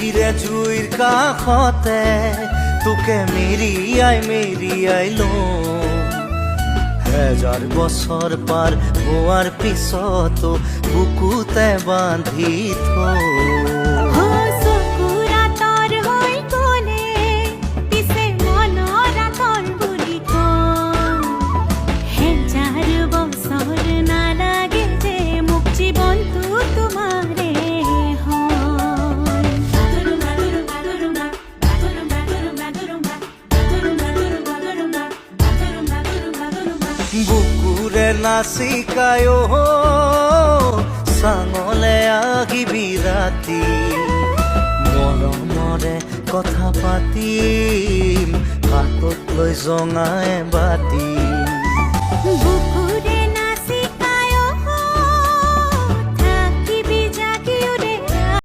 চিঠিৰে জুইৰ কাষতে তোকে মেৰিয়াই লওঁ। হেজাৰ বছৰ পাৰ হোৱাৰ পিছতো বুকুতে বান্ধি থওঁ। বুকুৰে নাচিকায় চাঙলে আহিবি ৰাতি, মৰমৰে কথা পাতিম, হাতত লৈ জঙাই বাতি।